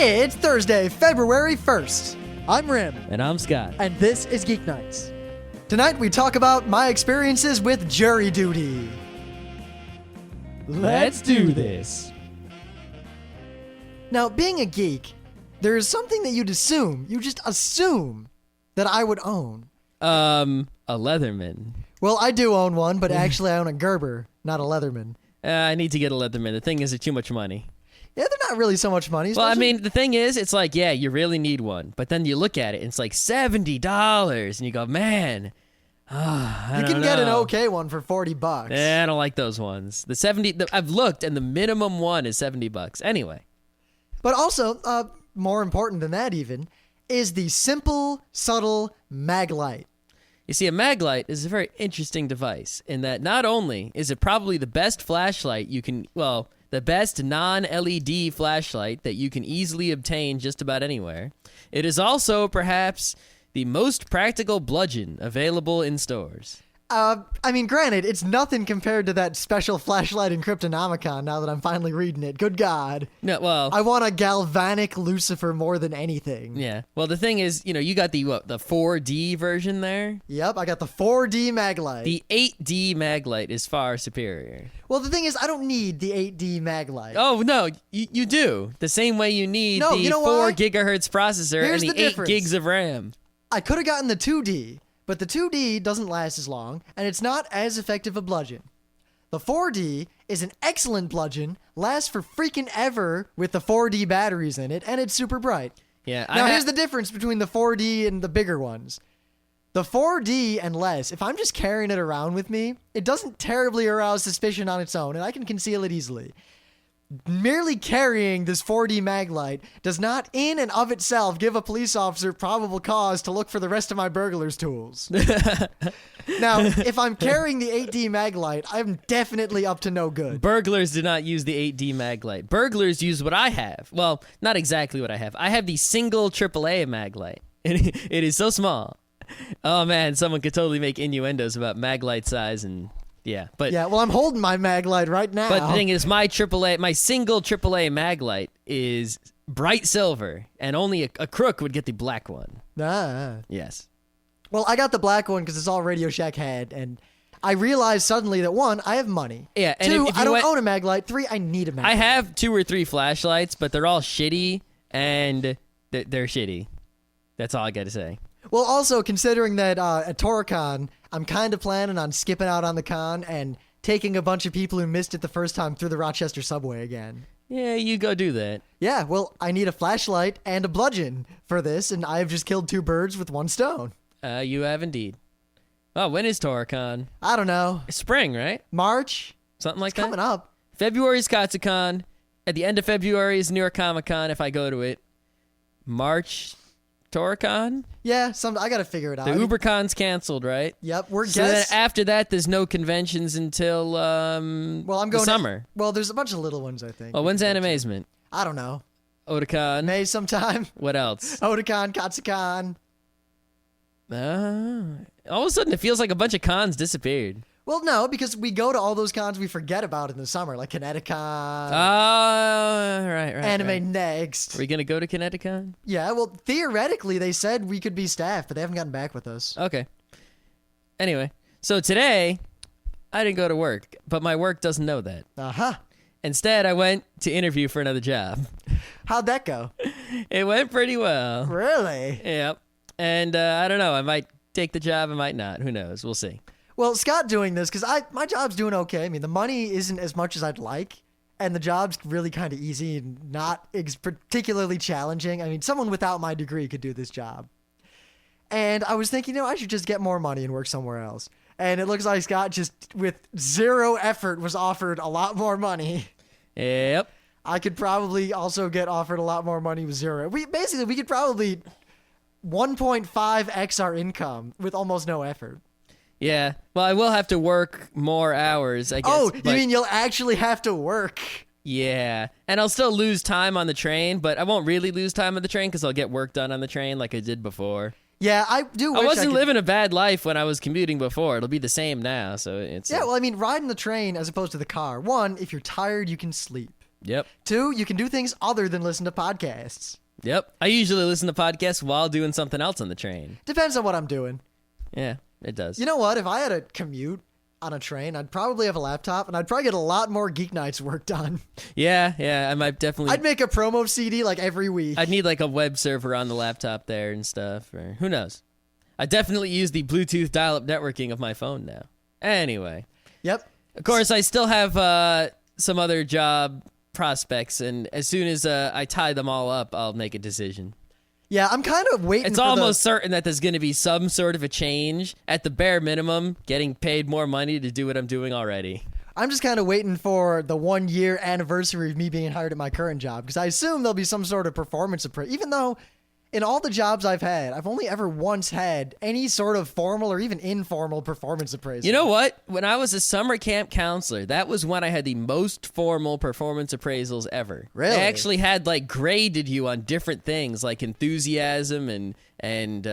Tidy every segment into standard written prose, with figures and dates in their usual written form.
It's Thursday, February 1st. I'm Rim. And I'm Scott. And this is Geeknights. Tonight we talk about my experiences with jury duty. Let's do this. Now, being a geek, there is something that you just assume that I would own. A Leatherman. Well, I do own one, but actually I own a Gerber, not a Leatherman. I need to get a Leatherman. The thing is, it's too much money. Yeah, they're not really so much money. Well, I mean, the thing is, it's like, yeah, you really need one. But then you look at it, and it's like $70. And you go, man, you can get an okay one for $40. I don't like those ones. I've looked, and the minimum one is $70. Anyway. But also, more important than that even, is the simple, subtle mag light. You see, a mag light is a very interesting device in that not only is it probably the best flashlight the best non-LED flashlight that you can easily obtain just about anywhere, it is also perhaps the most practical bludgeon available in stores. I mean, granted, it's nothing compared to that special flashlight in Cryptonomicon now that I'm finally reading it. Good God. No, well, I want a galvanic Lucifer more than anything. Yeah. Well, the thing is, you got the 4D version there? Yep, I got the 4D Maglite. The 8D Maglite is far superior. Well, the thing is, I don't need the 8D Maglite. Oh, no, you do. The same way you need the 4 gigahertz processor and the 8 gigs of RAM. I could have gotten the 2D. But the 2D doesn't last as long, and it's not as effective a bludgeon. The 4D is an excellent bludgeon, lasts for freaking ever with the 4D batteries in it, and it's super bright. Yeah. Now, here's the difference between the 4D and the bigger ones. The 4D and less, if I'm just carrying it around with me, it doesn't terribly arouse suspicion on its own, and I can conceal it easily. Merely carrying this 4D Maglite does not in and of itself give a police officer probable cause to look for the rest of my burglar's tools. Now, if I'm carrying the 8D Maglite, I'm definitely up to no good. Burglars do not use the 8D Maglite. Burglars use what I have. Well, not exactly what I have. I have the single AAA Maglite. It is so small. Oh, man, someone could totally make innuendos about Maglite size and... Yeah, well, I'm holding my Maglite right now. But the thing is, my single AAA Maglite is bright silver, and only a crook would get the black one. Yes. Well, I got the black one because it's all Radio Shack had, and I realized suddenly that 1, I have money. Yeah, and 2, I don't own a Maglite. 3, I need a Maglite. I have 2 or 3 flashlights, but they're all shitty, and they're shitty. That's all I got to say. Well, also, considering that at Toricon, I'm kind of planning on skipping out on the con and taking a bunch of people who missed it the first time through the Rochester subway again. Yeah, you go do that. Yeah, well, I need a flashlight and a bludgeon for this, and I have just killed 2 birds with 1 stone. You have indeed. Oh, when is Toricon? I don't know. It's spring, right? March? Something like that? Coming up. February is Katsucon. At the end of February is New York Comic Con if I go to it. March... Toricon? Yeah, I gotta figure it out. The UberCon's canceled, right? Yep, So then after that, there's no conventions until I'm going the summer. Well, there's a bunch of little ones, I think. Well, when's Animazement? I don't know. Otakon? May sometime. What else? Otakon, Katsucon. All of a sudden, it feels like a bunch of cons disappeared. Well, no, because we go to all those cons we forget about in the summer, like Kineticon. Right. Anime Next. Are we going to go to Kineticon? Yeah, well, theoretically, they said we could be staff, but they haven't gotten back with us. Okay. Anyway, so today, I didn't go to work, but my work doesn't know that. Uh-huh. Instead, I went to interview for another job. How'd that go? It went pretty well. Really? Yep. And I don't know, I might take the job, I might not. Who knows? We'll see. Well, Scott doing this, because my job's doing okay. I mean, the money isn't as much as I'd like, and the job's really kind of easy and not particularly challenging. I mean, someone without my degree could do this job. And I was thinking, I should just get more money and work somewhere else. And it looks like Scott just, with 0 effort, was offered a lot more money. Yep. I could probably also get offered a lot more money with 0. We could probably 1.5x our income with almost no effort. Yeah. Well, I will have to work more hours, I guess. Oh, you mean you'll actually have to work? Yeah. And I'll still lose time on the train, but I won't really lose time on the train because I'll get work done on the train like I did before. Yeah, I do wish I wasn't living a bad life when I was commuting before. It'll be the same now, so it's... Yeah, well, I mean, riding the train as opposed to the car. 1, if you're tired, you can sleep. Yep. 2, you can do things other than listen to podcasts. Yep. I usually listen to podcasts while doing something else on the train. Depends on what I'm doing. Yeah, it does. You know what? If I had a commute on a train, I'd probably have a laptop, and I'd probably get a lot more Geeknights work done. Yeah, I might definitely... I'd make a promo CD like every week. I'd need like a web server on the laptop there and stuff, or who knows. I definitely use the Bluetooth dial-up networking of my phone now. Anyway. Yep. Of course, I still have some other job prospects, and as soon as I tie them all up, I'll make a decision. Yeah, I'm kind of waiting It's for almost certain that there's going to be some sort of a change. At the bare minimum, getting paid more money to do what I'm doing already. I'm just kind of waiting for the 1-year anniversary of me being hired at my current job, because I assume there'll be some sort of performance appraisal, even though in all the jobs I've had, I've only ever once had any sort of formal or even informal performance appraisal. You know what? When I was a summer camp counselor, that was when I had the most formal performance appraisals ever. Really? They actually had like graded you on different things like enthusiasm and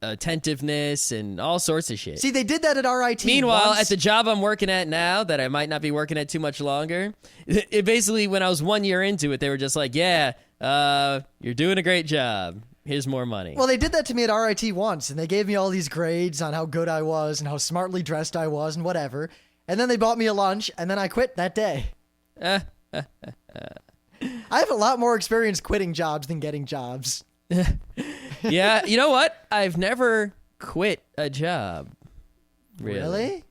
attentiveness and all sorts of shit. See, they did that at RIT. Meanwhile, once. at the job I'm working at now, that I might not be working at too much longer, it basically, when I was 1 year into it, they were just like, yeah, you're doing a great job. Here's more money. Well, they did that to me at RIT once, and they gave me all these grades on how good I was and how smartly dressed I was and whatever. And then they bought me a lunch, and then I quit that day. I have a lot more experience quitting jobs than getting jobs. Yeah, you know what? I've never quit a job. Really?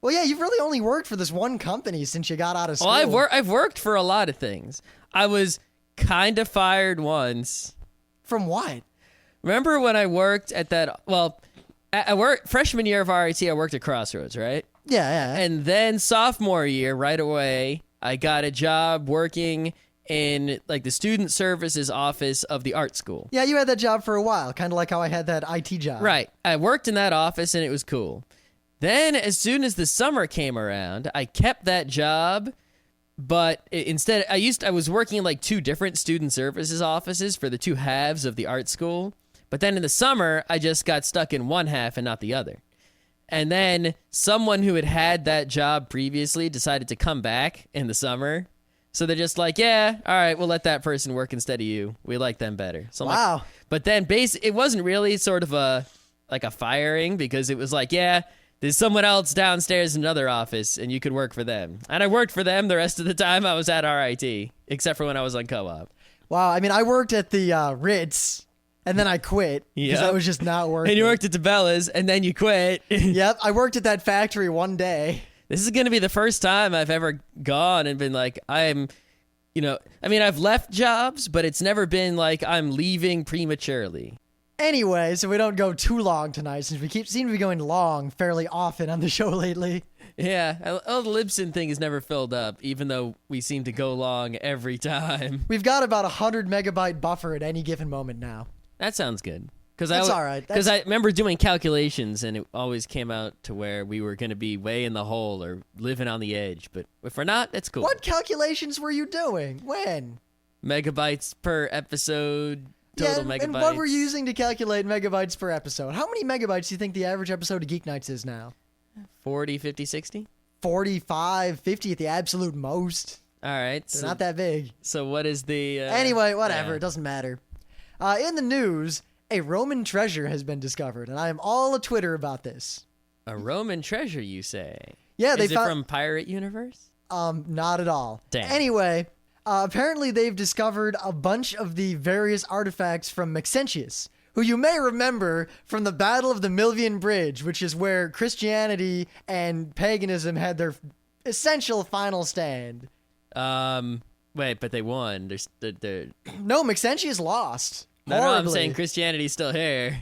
Well, yeah, you've really only worked for this one company since you got out of school. Well, I've worked for a lot of things. I was kind of fired once. From what? Remember when I worked at that? Well, I worked freshman year of RIT. I worked at Crossroads, right? Yeah. And then sophomore year, right away, I got a job working in like the student services office of the art school. Yeah, you had that job for a while, kind of like how I had that IT job. Right. I worked in that office and it was cool. Then as soon as the summer came around, I kept that job, but instead I was working in like 2 different student services offices for the 2 halves of the art school. But then in the summer, I just got stuck in one half and not the other. And then someone who had that job previously decided to come back in the summer. So they're just like, yeah, all right, we'll let that person work instead of you. We like them better. So I'm Wow. like, but then it wasn't really sort of a firing, because it was like, yeah, there's someone else downstairs in another office and you could work for them. And I worked for them the rest of the time I was at RIT, except for when I was on co-op. Wow, I mean, I worked at the Ritz, and then I quit because Yep. I was just not working. And you worked at DeBella's and then you quit. Yep, I worked at that factory one day. This is going to be the first time I've ever gone and been like, I've left jobs, but it's never been like I'm leaving prematurely. Anyway, so we don't go too long tonight, since we seem to be going long fairly often on the show lately. Yeah, the Libsyn thing is never filled up, even though we seem to go long every time. We've got about 100 megabyte buffer at any given moment now. That sounds good. That's all right. Because I remember doing calculations, and it always came out to where we were going to be way in the hole or living on the edge. But if we're not, that's cool. What calculations were you doing? When? Megabytes per episode, total megabytes. And what were you using to calculate megabytes per episode? How many megabytes do you think the average episode of Geeknights is now? 40, 50, 60? 45, 50 at the absolute most. All right. They're not that big. So what is the... Anyway, whatever. yeah. It doesn't matter. In the news, a Roman treasure has been discovered, and I am all a Twitter about this. A Roman treasure, you say? Yeah, they Is it found... from Pirate Universe? Not at all. Damn. Anyway, apparently they've discovered a bunch of the various artifacts from Maxentius, who you may remember from the Battle of the Milvian Bridge, which is where Christianity and paganism had their essential final stand. Wait, but they won. They're... No, Maxentius lost. No, Horribly. I'm saying Christianity's still here.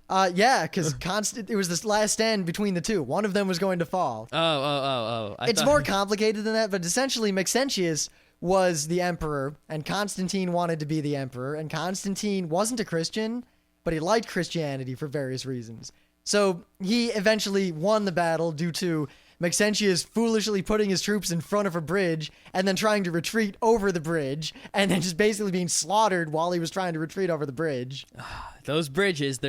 Yeah, because it was this last stand between the two. One of them was going to fall. Oh. It's more complicated than that, but essentially Maxentius was the emperor, and Constantine wanted to be the emperor, and Constantine wasn't a Christian, but he liked Christianity for various reasons. So he eventually won the battle due to Maxentius foolishly putting his troops in front of a bridge and then trying to retreat over the bridge, and then just basically being slaughtered while he was trying to retreat over the bridge. Those bridges,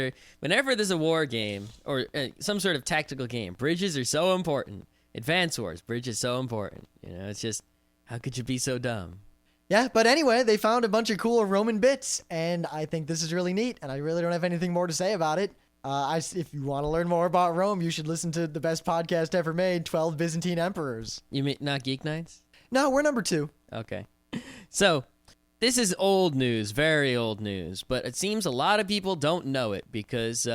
whenever there's a war game or some sort of tactical game, bridges are so important. Advance Wars, bridges so important. You know, it's just How could you be so dumb? Yeah, but anyway, they found a bunch of cool Roman bits, and I think this is really neat, and I really don't have anything more to say about it. If you want to learn more about Rome, you should listen to the best podcast ever made, 12 Byzantine Emperors. You mean not Geeknights? No, we're number 2. Okay. So, this is old news, very old news, but it seems a lot of people don't know it because,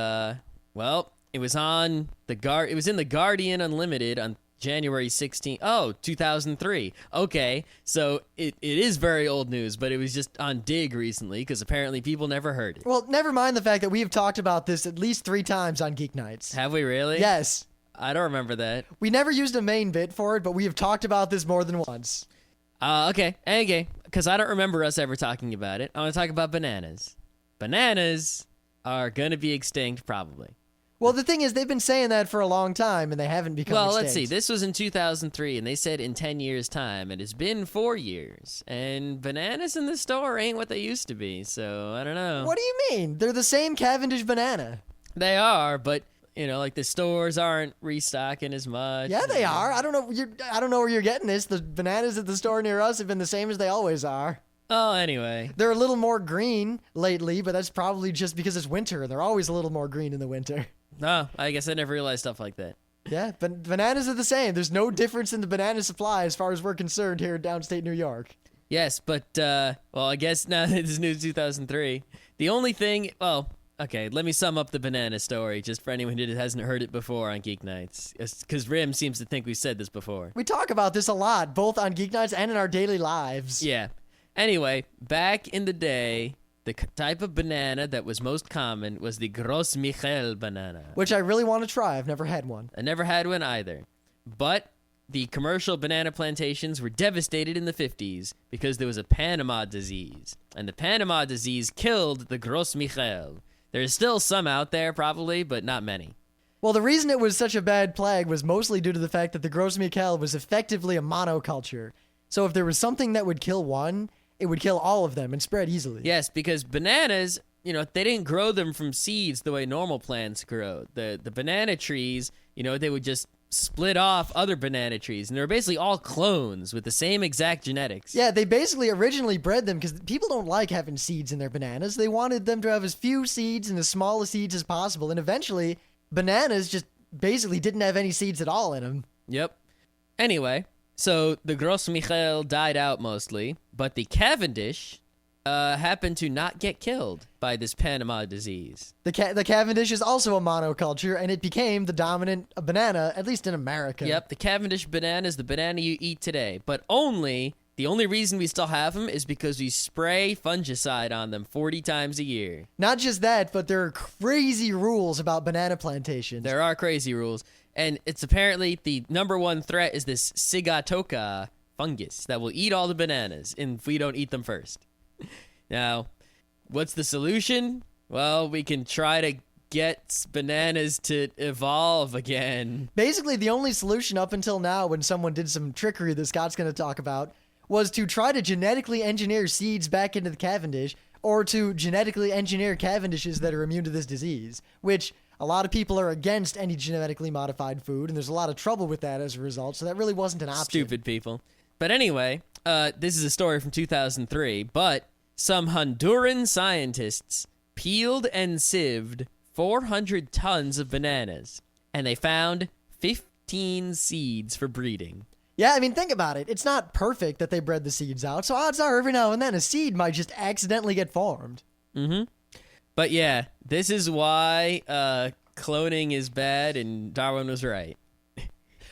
well, it was on it was in the Guardian Unlimited on January 16th. Oh, 2003. Okay, so it is very old news, but it was just on Dig recently because apparently people never heard it. Well, never mind the fact that we have talked about this at least 3 times on Geeknights. Have we really? Yes. I don't remember that. We never used a main bit for it, but we have talked about this more than once. Okay, because I don't remember us ever talking about it. I want to talk about bananas. Bananas are going to be extinct, probably. Well, the thing is, they've been saying that for a long time, and they haven't become Well, extinct. let's see. This was in 2003, and they said in 10 years' time. It has been 4 years, and bananas in the store ain't what they used to be, so I don't know. What do you mean? They're the same Cavendish banana. They are, but, like the stores aren't restocking as much. Yeah, they are. I don't know where you're getting this. The bananas at the store near us have been the same as they always are. Oh, anyway. They're a little more green lately, but that's probably just because it's winter. They're always a little more green in the winter. Oh, I guess I never realized stuff like that. Yeah, but bananas are the same. There's no difference in the banana supply as far as we're concerned here in downstate New York. Yes, but, well, I guess now this is new 2003. The only thing, well, okay, let me sum up the banana story just for anyone who hasn't heard it before on Geek Nights. Because Rim seems to think we said this before. We talk about this a lot, both on Geek Nights and in our daily lives. Yeah. Anyway, back in the day, the type of banana that was most common was the Gros Michel banana. Which I really want to try. I've never had one. I never had one either. But the commercial banana plantations were devastated in the 50s because there was a Panama disease. And the Panama disease killed the Gros Michel. There's still some out there, probably, but not many. Well, the reason it was such a bad plague was mostly due to the fact that the Gros Michel was effectively a monoculture. So if there was something that would kill one, it would kill all of them and spread easily. Yes, because bananas, they didn't grow them from seeds the way normal plants grow. The banana trees, they would just split off other banana trees, and they were basically all clones with the same exact genetics. Yeah, they basically originally bred them because people don't like having seeds in their bananas. They wanted them to have as few seeds and as small as seeds as possible, and eventually, bananas just basically didn't have any seeds at all in them. Yep. Anyway, so the Gros Michel died out mostly, but the Cavendish happened to not get killed by this Panama disease. The Cavendish is also a monoculture, and it became the dominant banana, at least in America. Yep, the Cavendish banana is the banana you eat today, but the only reason we still have them is because we spray fungicide on them 40 times a year. Not just that, but there are crazy rules about banana plantations. There are crazy rules, and it's apparently the number one threat is this Sigatoka fungus that will eat all the bananas if we don't eat them first. Now, what's the solution? Well, we can try to get bananas to evolve again. Basically, the only solution up until now, when someone did some trickery that Scott's going to talk about, was to try to genetically engineer seeds back into the Cavendish, or to genetically engineer Cavendishes that are immune to this disease, which a lot of people are against any genetically modified food, and there's a lot of trouble with that as a result, so that really wasn't an option. Stupid people. But anyway, this is a story from 2003, but some Honduran scientists peeled and sieved 400 tons of bananas, and they found 15 seeds for breeding. Yeah, I mean, think about it. It's not perfect that they bred the seeds out, so odds are every now and then a seed might just accidentally get formed. Mm-hmm. But yeah, this is why cloning is bad, and Darwin was right.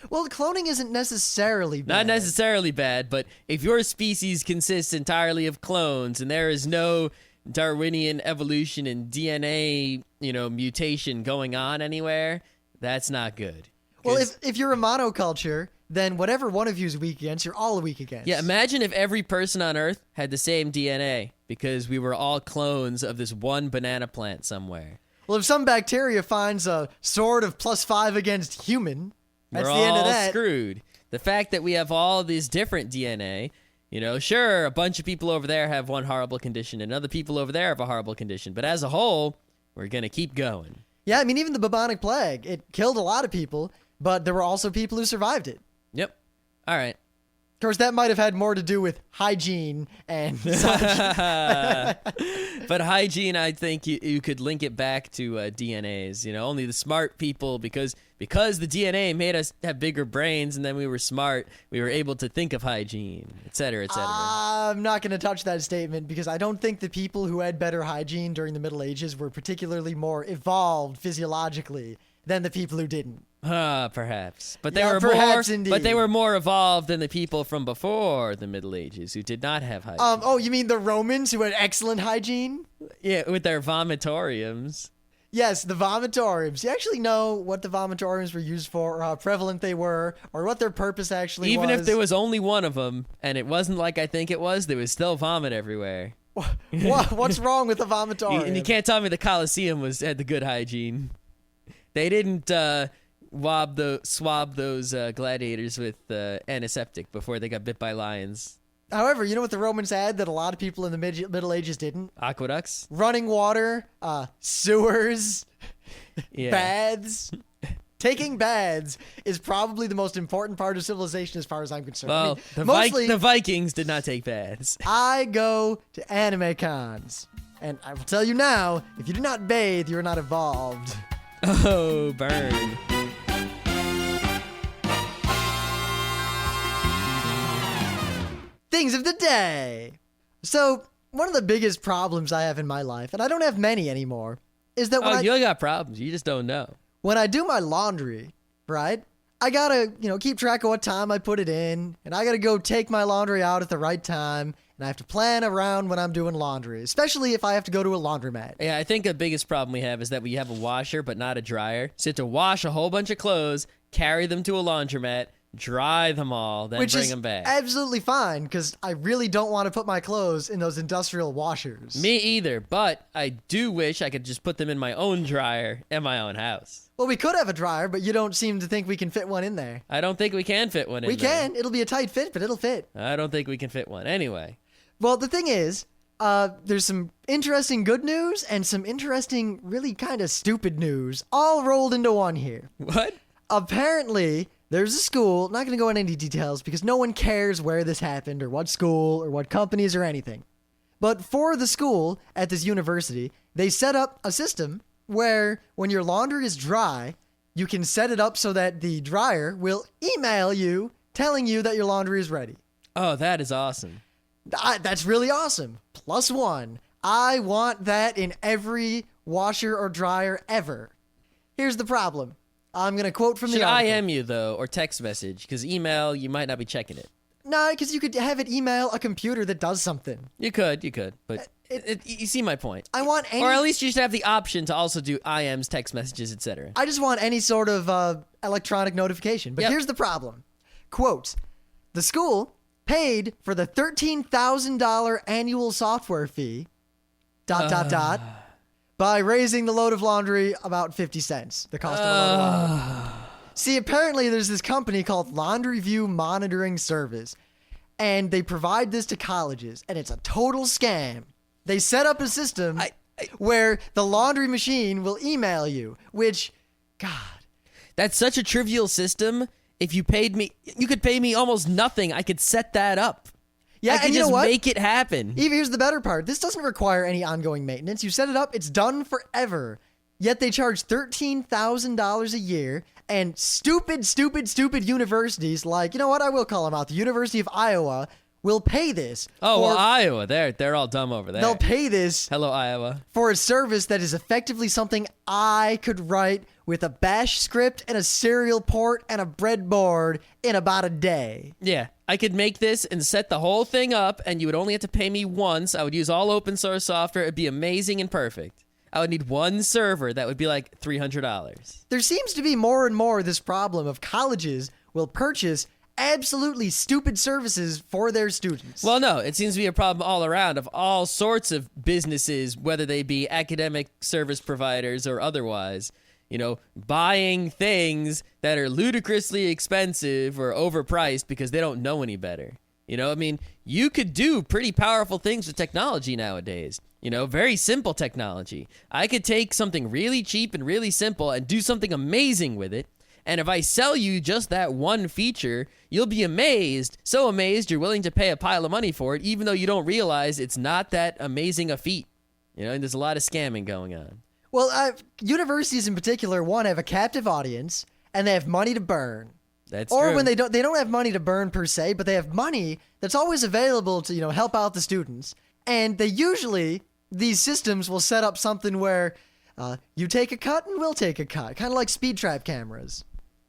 Well, cloning isn't necessarily bad. Not necessarily bad, but if your species consists entirely of clones and there is no Darwinian evolution and DNA, mutation going on anywhere, that's not good. Well, if you're a monoculture, then whatever one of you is weak against, you're all weak against. Yeah, imagine if every person on Earth had the same DNA because we were all clones of this one banana plant somewhere. Well, if some bacteria finds a sword of +5 against human, that's we're the end of all that. Screwed. The fact that we have all these different DNA, sure, a bunch of people over there have one horrible condition and other people over there have a horrible condition, but as a whole, we're going to keep going. Yeah, I mean, even the bubonic plague, it killed a lot of people, but there were also people who survived it. Yep. All right. course, that might have had more to do with hygiene and such. But hygiene, I think you could link it back to DNAs. Only the smart people, because the DNA made us have bigger brains, and then we were smart, we were able to think of hygiene, et cetera, et cetera. I'm not going to touch that statement because I don't think the people who had better hygiene during the Middle Ages were particularly more evolved physiologically than the people who didn't. Perhaps. But they Yeah, were perhaps more indeed. But they were more evolved than the people from before the Middle Ages who did not have hygiene. Oh, you mean the Romans who had excellent hygiene? Yeah, with their vomitoriums. Yes, the vomitoriums. You actually know what the vomitoriums were used for, or how prevalent they were, or what their purpose actually was? Even if there was only one of them, and it wasn't like I think it was, there was still vomit everywhere. What's wrong with the vomitorium? And you can't tell me the Colosseum had the good hygiene. They didn't swab those gladiators with antiseptic before they got bit by lions. However, you know what the Romans had that a lot of people in the Middle Ages didn't? Aqueducts? Running water, sewers, Yeah. baths. Taking baths is probably the most important part of civilization as far as I'm concerned. Well, Mostly, the Vikings did not take baths. I go to anime cons. And I will tell you now, if you do not bathe, you're not evolved. Oh, burn. Things of the day. So, one of the biggest problems I have in my life, and I don't have many anymore, is that when You got problems. You just don't know. when I do my laundry, right? I gotta, keep track of what time I put it in, and I gotta go take my laundry out at the right time, and I have to plan around when I'm doing laundry, especially if I have to go to a laundromat. Yeah, I think the biggest problem we have is that we have a washer but not a dryer. So you have to wash a whole bunch of clothes, carry them to a laundromat, dry them all, then Which bring is them back. absolutely fine, because I really don't want to put my clothes in those industrial washers. Me either, but I do wish I could just put them in my own dryer in my own house. Well, we could have a dryer, but you don't seem to think we can fit one in there. I don't think we can fit one in We there. can. It'll be a tight fit, but it'll fit. I don't think we can fit one. Anyway. Well, the thing is, there's some interesting good news and some interesting, really kind of stupid news all rolled into one here. What? Apparently, there's a school, not going to go into any details because no one cares where this happened or what school or what companies or anything. But for the school at this university, they set up a system where when your laundry is dry, you can set it up so that the dryer will email you telling you that your laundry is ready. Oh, that is awesome. That's really awesome. +1. I want that in every washer or dryer ever. Here's the problem. I'm going to quote from Should the article. IM you, though, or text message? Because email, you might not be checking it. No, because you could have it email a computer that does something. You could, but you see my point. I want any... Or at least you should have the option to also do IMs, text messages, etc. I just want any sort of electronic notification. But Yep. here's the problem. Quote, the school paid for the $13,000 annual software fee, ... by raising the load of laundry about 50 cents, the cost of a load of laundry. See, apparently there's this company called Laundry View Monitoring Service, and they provide this to colleges, and it's a total scam. They set up a system where the laundry machine will email you, which, God. That's such a trivial system. If you paid me, you could pay me almost nothing. I could set that up. Yeah, I could and you just know what? make it happen. Even here's the better part. This doesn't require any ongoing maintenance. You set it up, it's done forever. Yet they charge $13,000 a year, and stupid universities like, you know what, I will call them out. The University of Iowa will pay this. Oh, well, for- Iowa, they're all dumb over there. They'll pay this Hello, Iowa. for a service that is effectively something I could write with a bash script and a serial port and a breadboard in about a day. Yeah, I could make this and set the whole thing up, and you would only have to pay me once. I would use all open source software. It'd be amazing and perfect. I would need one server. That would be like $300. There seems to be more and more this problem of colleges will purchase absolutely stupid services for their students. Well, no, it seems to be a problem all around of all sorts of businesses, whether they be academic service providers or otherwise. You know, buying things that are ludicrously expensive or overpriced because they don't know any better. You know, I mean, you could do pretty powerful things with technology nowadays. You know, very simple technology. I could take something really cheap and really simple and do something amazing with it. And if I sell you just that one feature, you'll be amazed, so amazed you're willing to pay a pile of money for it, even though you don't realize it's not that amazing a feat. You know, and there's a lot of scamming going on. Well, universities in particular, one, have a captive audience, and they have money to burn. That's or true. when they don't have money to burn per se, but they have money that's always available to, help out the students. And these systems will set up something where you take a cut and we'll take a cut, kind of like speed trap cameras.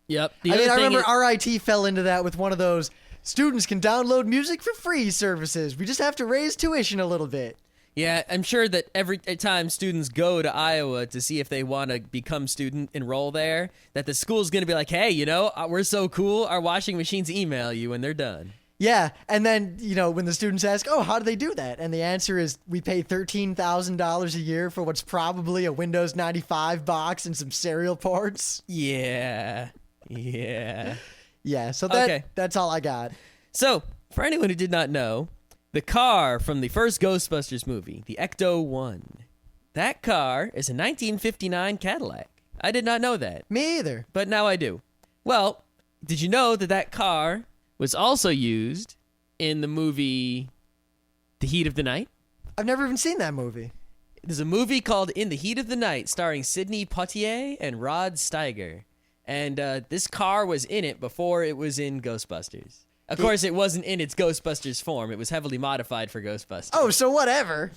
Yep. I remember RIT fell into that with one of those students can download music for free services. We just have to raise tuition a little bit. Yeah, I'm sure that every time students go to Iowa to see if they want to become student, enroll there, that the school's going to be like, hey, we're so cool, our washing machines email you when they're done. Yeah, and then, when the students ask, oh, how do they do that? And the answer is, we pay $13,000 a year for what's probably a Windows 95 box and some serial ports. Yeah, so Okay. that's all I got. So, for anyone who did not know, the car from the first Ghostbusters movie, the Ecto-1, that car is a 1959 Cadillac. I did not know that. Me either. But now I do. Well, did you know that car was also used in the movie The Heat of the Night? I've never even seen that movie. There's a movie called In the Heat of the Night starring Sidney Poitier and Rod Steiger. And this car was in it before it was in Ghostbusters. Of course, it wasn't in its Ghostbusters form. It was heavily modified for Ghostbusters. Oh, so whatever.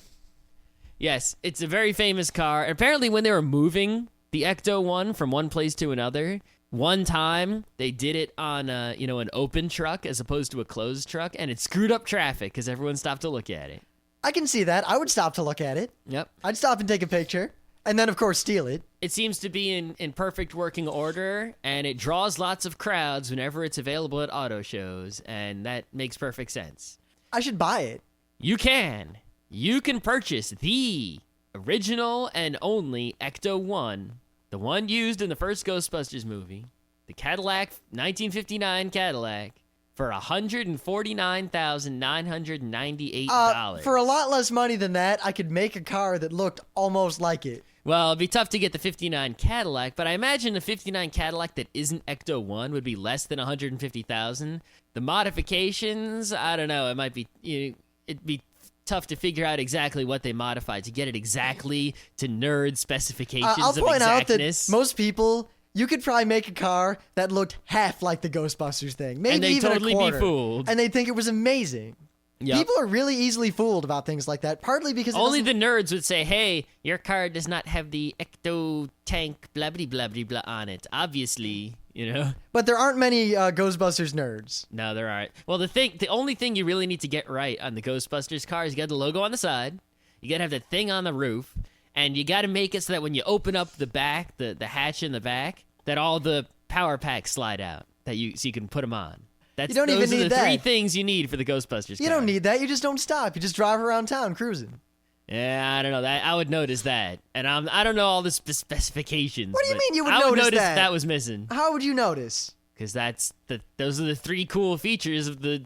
Yes, it's a very famous car. Apparently, when they were moving the Ecto-1 from one place to another, one time they did it on an open truck as opposed to a closed truck, and it screwed up traffic because everyone stopped to look at it. I can see that. I would stop to look at it. Yep. I'd stop and take a picture. And then, of course, steal it. It seems to be in perfect working order, and it draws lots of crowds whenever it's available at auto shows, and that makes perfect sense. I should buy it. You can. You can purchase the original and only Ecto-1, the one used in the first Ghostbusters movie, the Cadillac, 1959 Cadillac, for $149,998. For a lot less money than that, I could make a car that looked almost like it. Well, it'd be tough to get the 59 Cadillac, but I imagine the 59 Cadillac that isn't Ecto-1 would be less than $150,000. The modifications, I don't know. It might be, it'd be tough to figure out exactly what they modified to get it exactly to nerd specifications I'll of point out exactness. that most people, you could probably make a car that looked half like the Ghostbusters thing, maybe and they'd even totally a quarter, be fooled. and they'd think it was amazing. Yep. People are really easily fooled about things like that, partly because Only the nerds would say, hey, your car does not have the Ecto tank blah blah blah blah blah on it. Obviously, But there aren't many Ghostbusters nerds. No, there aren't. Well, the only thing you really need to get right on the Ghostbusters car is you got the logo on the side, you got to have the thing on the roof, and you got to make it so that when you open up the back, the hatch in the back, that all the power packs slide out, so you can put them on. You don't even need those are the that. three things you need for the Ghostbusters car. You don't need that. You just don't stop. You just drive around town cruising. Yeah, I don't know. I would notice that, and I don't know all the specifications. What do you but mean you would I notice notice that? that was missing? How would you notice? Because those are the three cool features of the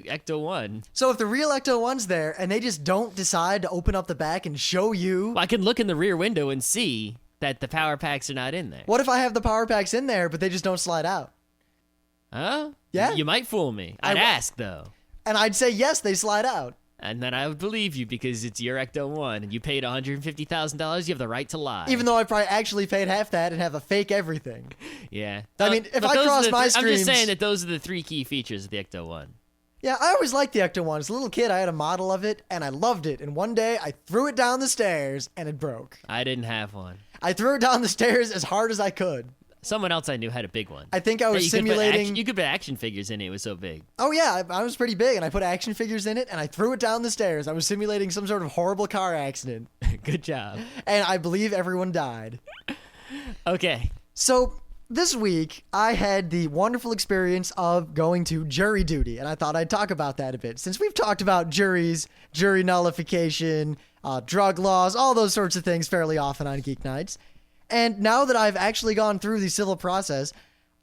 Ecto-1. So if the real Ecto-1's there and they just don't decide to open up the back and show you, Well, I can look in the rear window and see that the power packs are not in there. what if I have the power packs in there but they just don't slide out? Huh? Yeah. You might fool me. I'd ask, though. And I'd say yes, they slide out. And then I would believe you because it's your Ecto-1 and you paid $150,000. You have the right to lie. Even though I probably actually paid half that and have a fake everything. Yeah. I mean, if But I those are cross the my I'm streams... just saying that those are the three key features of the Ecto-1. Yeah, I always liked the Ecto-1. As a little kid, I had a model of it, and I loved it. And one day, I threw it down the stairs, and it broke. I didn't have one. I threw it down the stairs as hard as I could. Someone else I knew had a big one. I think I was simulating... You could put action figures in it. It was so big. Oh, yeah, I was pretty big, and I put action figures in it, and I threw it down the stairs. I was simulating some sort of horrible car accident. Good job. And I believe everyone died. Okay. So, this week, I had the wonderful experience of going to jury duty, and I thought I'd talk about that a bit. Since we've talked about juries, jury nullification, drug laws, all those sorts of things fairly often on Geeknights. And now that I've actually gone through the civil process,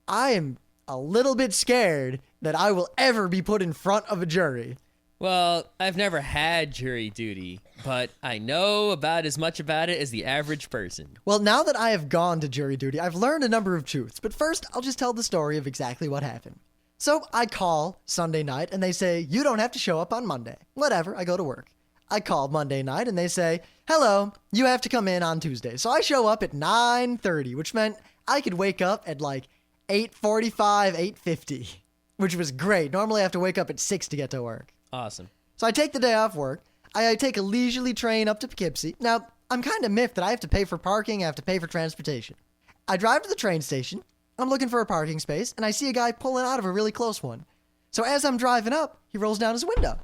I am a little bit scared that I will ever be put in front of a jury. Well, I've never had jury duty, but I know about as much about it as the average person. Well, now that I have gone to jury duty, I've learned a number of truths. But first, I'll just tell the story of exactly what happened. So I call Sunday night and they say, you don't have to show up on Monday. Whatever, I go to work. I call Monday night and they say, hello, you have to come in on Tuesday. So I show up at 9:30, which meant I could wake up at like 8:45, 8:50, which was great. Normally I have to wake up at 6 to get to work. Awesome. So I take the day off work. I take a leisurely train up to Poughkeepsie. Now, I'm kind of miffed that I have to pay for parking, I have to pay for transportation. I drive to the train station. I'm looking for a parking space, and I see a guy pulling out of a really close one. So as I'm driving up, he rolls down his window.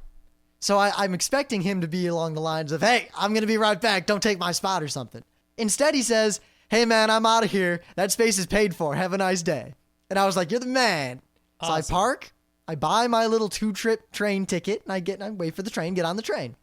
So I'm expecting him to be along the lines of, hey, I'm going to be right back. Don't take my spot or something. Instead, he says, hey, man, I'm out of here. That space is paid for. Have a nice day. And I was like, you're the man. Awesome. So I park. I buy my little 2-trip train ticket, and I wait for the train, get on the train.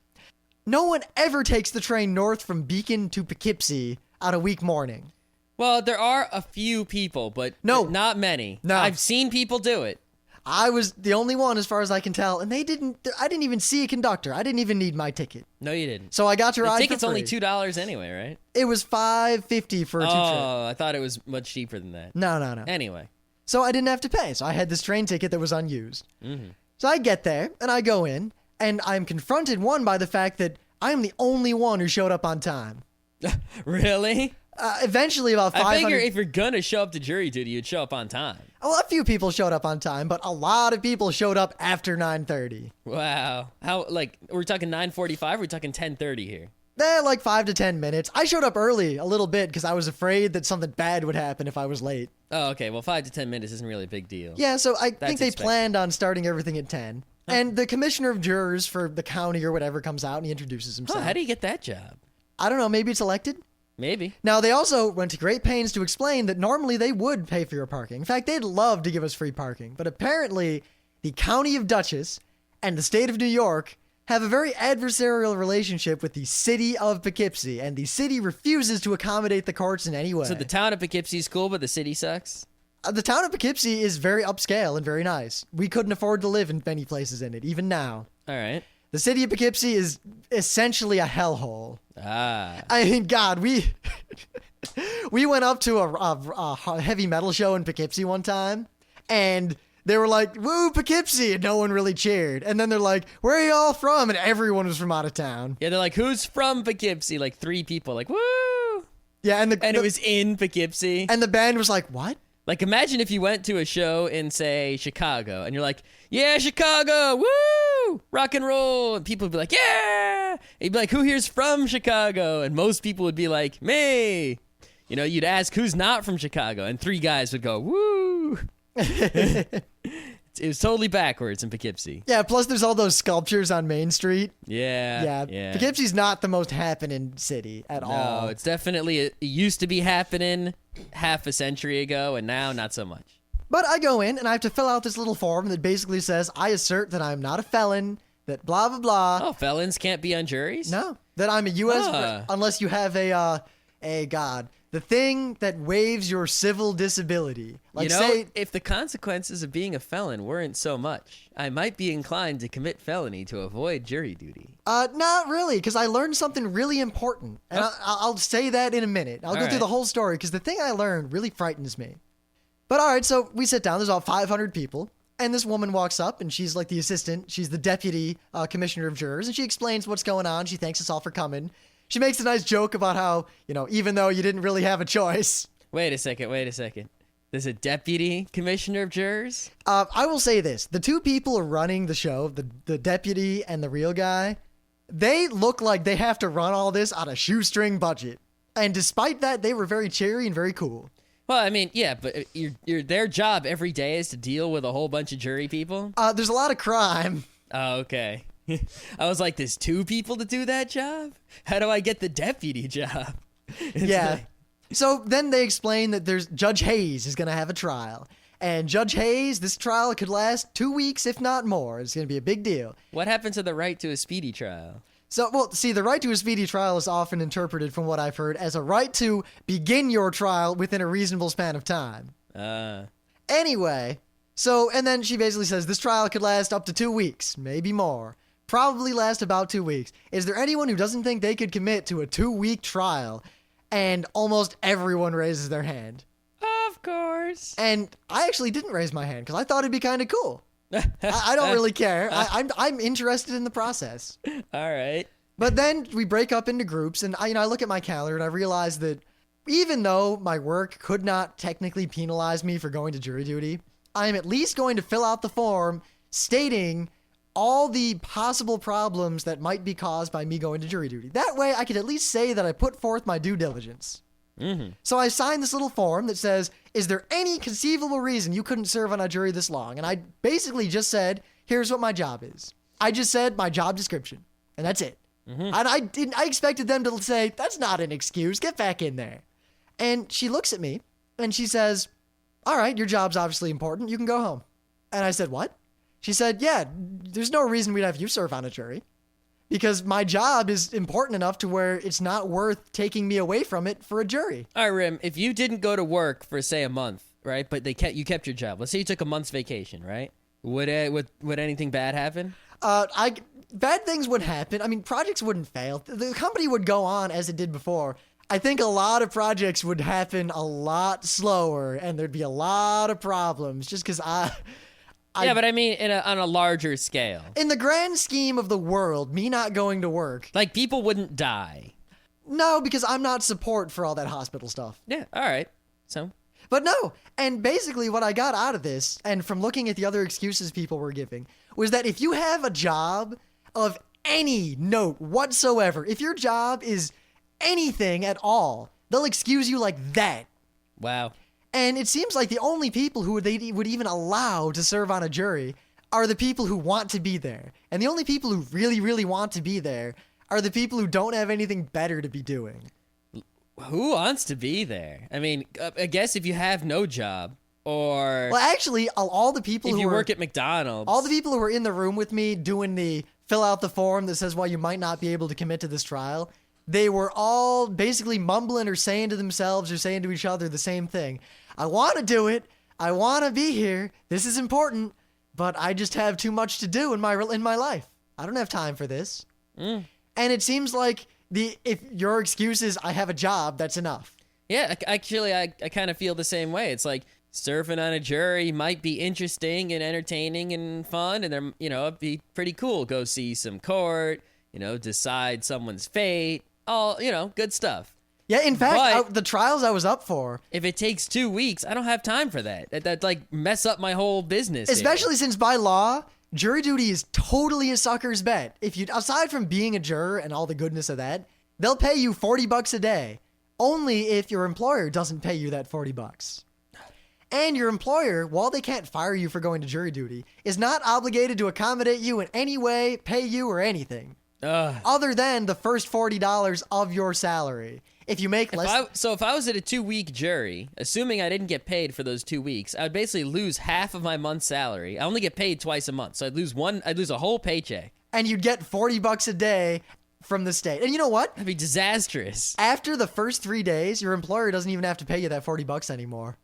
No one ever takes the train north from Beacon to Poughkeepsie on a week morning. Well, there are a few people, but No. not many. No. I've seen people do it. I was the only one as far as I can tell, and I didn't even see a conductor. I didn't even need my ticket. No, you didn't. So I got to The ride ticket's for only free. $2 anyway, right? It was $5.50 for a 2-trip. Oh, I thought it was much cheaper than that. No. Anyway. So I didn't have to pay. So I had this train ticket that was unused. Mm-hmm. So I get there, and I go in, and I'm confronted, one, by the fact that I am the only one who showed up on time. Really? Eventually, about 500... I figure if you're gonna show up to jury duty, you'd show up on time. Well, a few people showed up on time, but a lot of people showed up after 9:30. Wow. How, like, we're talking 9:45, we're talking 10:30 here. Like 5 to 10 minutes. I showed up early a little bit because I was afraid that something bad would happen if I was late. Oh, okay. Well, 5 to 10 minutes isn't really a big deal. Yeah, so I think they expected. planned on starting everything at 10. And the commissioner of jurors for the county or whatever comes out and he introduces Huh, himself. how do you get that job? I don't know, maybe it's elected? Maybe. Now, they also went to great pains to explain that normally they would pay for your parking. In fact, they'd love to give us free parking. But apparently, the county of Dutchess and the state of New York have a very adversarial relationship with the city of Poughkeepsie, and the city refuses to accommodate the courts in any way. So the town of Poughkeepsie's cool, but the city sucks? The town of Poughkeepsie is very upscale and very nice. We couldn't afford to live in many places in it, even now. All right. The city of Poughkeepsie is essentially a hellhole. Ah. I mean, God, we went up to a heavy metal show in Poughkeepsie one time, and they were like, woo, Poughkeepsie, and no one really cheered. And then they're like, where are y'all from? And everyone was from out of town. Yeah, they're like, who's from Poughkeepsie? Like 3 people, like, woo! Yeah, and And it was in Poughkeepsie. and the band was like, what? Like, imagine if you went to a show in, say, Chicago, and you're like, yeah, Chicago, woo! Rock and roll. And people would be like, yeah! And you'd be like, who here's from Chicago? And most people would be like, me! You know, you'd ask who's not from Chicago, and 3 guys would go, woo! It was totally backwards in Poughkeepsie. Yeah, plus there's all those sculptures on Main Street. Yeah. Yeah, Poughkeepsie's not the most happening city at all. No, it's definitely, it used to be happening half a century ago, and now not so much. But I go in, and I have to fill out this little form that basically says, I assert that I'm not a felon, that blah, blah, blah. Oh, felons can't be on juries? No, that I'm a U.S. Ah. unless you have the thing that waives your civil disability. Like, you know, say, if the consequences of being a felon weren't so much, I might be inclined to commit felony to avoid jury duty. not really, because I learned something really important, and I'll say that in a minute. I'll go through right. the whole story, because the thing I learned really frightens me. But all right, so we sit down. There's about 500 people, and this woman walks up, and she's like the assistant. She's the deputy commissioner of jurors, and she explains what's going on. She thanks us all for coming. She makes a nice joke about how, you know, even though you didn't really have a choice. Wait a second. There's a deputy commissioner of jurors? I will say this. The 2 people running the show, the deputy and the real guy, they look like they have to run all this on a shoestring budget. And despite that, they were very cheery and very cool. Well, I mean, yeah, but their job every day is to deal with a whole bunch of jury people? There's a lot of crime. Oh, okay. I was like, there's 2 people to do that job? How do I get the deputy job? It's Yeah. like- So then they explain that there's Judge Hayes is going to have a trial. And Judge Hayes, this trial could last 2 weeks, if not more. It's going to be a big deal. what happened to the right to a speedy trial? So, well, see, the right to a speedy trial is often interpreted, from what I've heard, as a right to begin your trial within a reasonable span of time. Anyway, so, and then she basically says this trial could last up to 2 weeks, maybe more. probably last about 2 weeks. Is there anyone who doesn't think they could commit to a 2-week trial? And almost everyone raises their hand. Of course. And I actually didn't raise my hand because I thought it'd be kind of cool. I don't really care. I'm interested in the process. All right. But then we break up into groups, and I look at my calendar and I realize that even though my work could not technically penalize me for going to jury duty, I am at least going to fill out the form stating all the possible problems that might be caused by me going to jury duty. That way, I could at least say that I put forth my due diligence. Mm-hmm. So I signed this little form that says, is there any conceivable reason you couldn't serve on a jury this long? And I basically just said, here's what my job is. I just said my job description, and that's it. Mm-hmm. And I expected them to say, that's not an excuse. Get back in there. And she looks at me, and she says, all right, your job's obviously important. You can go home. And I said, what? She said, yeah, there's no reason we'd have you serve on a jury because my job is important enough to where it's not worth taking me away from it for a jury. All right, Rim, if you didn't go to work for, say, a month, right, but you kept your job. Let's say you took a month's vacation, right? Would anything bad happen? Bad things would happen. I mean, projects wouldn't fail. The company would go on as it did before. I think a lot of projects would happen a lot slower and there'd be a lot of problems just because yeah, but I mean on a larger scale. In the grand scheme of the world, me not going to work. Like, people wouldn't die. No, because I'm not support for all that hospital stuff. Yeah, all right. So. But no, and basically what I got out of this, and from looking at the other excuses people were giving, was that if you have a job of any note whatsoever, if your job is anything at all, they'll excuse you like that. Wow. And it seems like the only people who they would even allow to serve on a jury are the people who want to be there. And the only people who really, really want to be there are the people who don't have anything better to be doing. Who wants to be there? I mean, I guess if you have no job or... Well, actually, all the people if you work at McDonald's... All the people who were in the room with me doing the fill out the form that says why you might not be able to commit to this trial, they were all basically mumbling or saying to themselves or saying to each other the same thing. I want to do it. I want to be here. This is important, but I just have too much to do in my life. I don't have time for this. And it seems like if your excuse is I have a job, that's enough. Yeah, actually, I kind of feel the same way. It's like surfing on a jury might be interesting and entertaining and fun, and it'd be pretty cool. Go see some court, decide someone's fate, all, good stuff. Yeah, in fact, the trials I was up for... If it takes 2 weeks, I don't have time for that. That'd like mess up my whole business. Especially since by law, jury duty is totally a sucker's bet. Aside from being a juror and all the goodness of that, they'll pay you $40 a day. Only if your employer doesn't pay you that $40. And your employer, while they can't fire you for going to jury duty, is not obligated to accommodate you in any way, pay you, or anything. Other than the first $40 of your salary. If you make less... So if I was at a 2-week jury, assuming I didn't get paid for those 2 weeks, I would basically lose half of my month's salary. I only get paid twice a month, so I'd lose a whole paycheck. And you'd get $40 a day from the state. And you know what? That'd be disastrous. After the first 3 days, your employer doesn't even have to pay you that $40 anymore.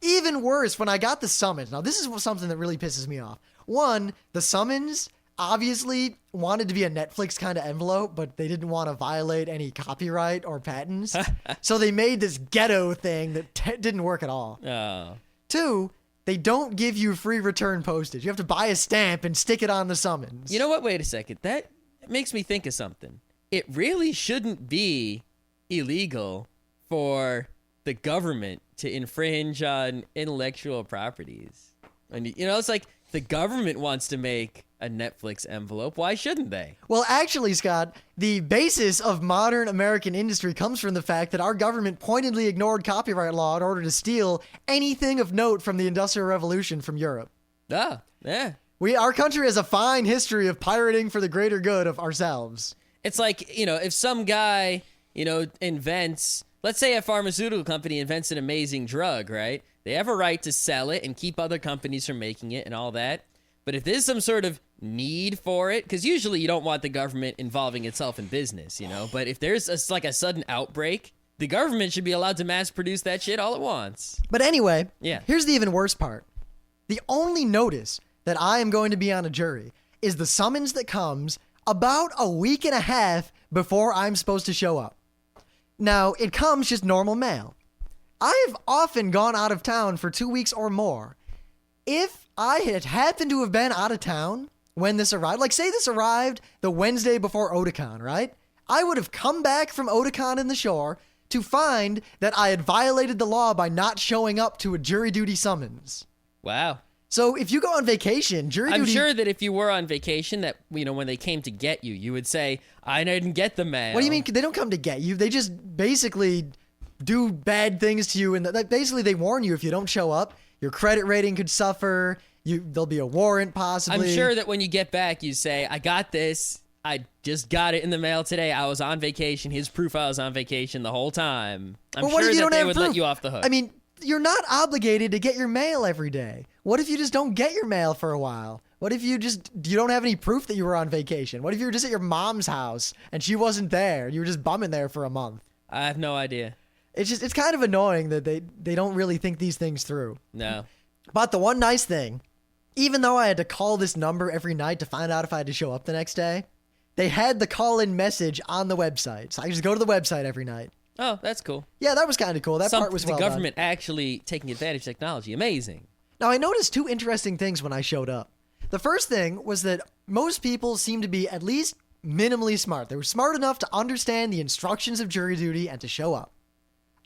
Even worse, when I got the summons. Now, this is something that really pisses me off. One, the summons... obviously wanted to be a Netflix kind of envelope, but they didn't want to violate any copyright or patents. So they made this ghetto thing that didn't work at all. Oh. 2, they don't give you free return postage. You have to buy a stamp and stick it on the summons. You know what? Wait a second. That makes me think of something. It really shouldn't be illegal for the government to infringe on intellectual properties. And, it's like the government wants to make a Netflix envelope. Why shouldn't they? Well, actually, Scott, the basis of modern American industry comes from the fact that our government pointedly ignored copyright law in order to steal anything of note from the Industrial Revolution from Europe. Yeah. Our country has a fine history of pirating for the greater good of ourselves. It's like, if some guy, invents, let's say a pharmaceutical company invents an amazing drug, right? They have a right to sell it and keep other companies from making it and all that. But if there's some sort of need for it, because usually you don't want the government involving itself in business, but if there's a sudden outbreak, the government should be allowed to mass produce that shit all at once. But anyway, yeah. Here's the even worse part. The only notice that I am going to be on a jury is the summons that comes about a week and a half before I'm supposed to show up. Now, it comes just normal mail. I have often gone out of town for 2 weeks or more. If I had happened to have been out of town when this arrived, like say this arrived the Wednesday before Otakon, right? I would have come back from Otakon in the shore to find that I had violated the law by not showing up to a jury duty summons. Wow. So if you go on vacation, jury duty... I'm sure that if you were on vacation, that, you know, when they came to get you, you would say, I didn't get the mail. What do you mean? They don't come to get you. They just basically do bad things to you. And basically they warn you if you don't show up, your credit rating could suffer. There'll be a warrant possibly. I'm sure that when you get back, you say, I got this. I just got it in the mail today. I was on vacation. Here's proof I was on vacation the whole time. I'm sure that they would let you off the hook. I mean, you're not obligated to get your mail every day. What if you just don't get your mail for a while? What if you don't have any proof that you were on vacation? What if you were just at your mom's house and she wasn't there? You were just bumming there for a month. I have no idea. It's kind of annoying that they don't really think these things through. No. But the one nice thing, even though I had to call this number every night to find out if I had to show up the next day, they had the call-in message on the website. So I just go to the website every night. Oh, that's cool. Yeah, that was kind of cool. That part was well done. The government actually taking advantage of technology. Amazing. Now, I noticed two interesting things when I showed up. The first thing was that most people seemed to be at least minimally smart. They were smart enough to understand the instructions of jury duty and to show up.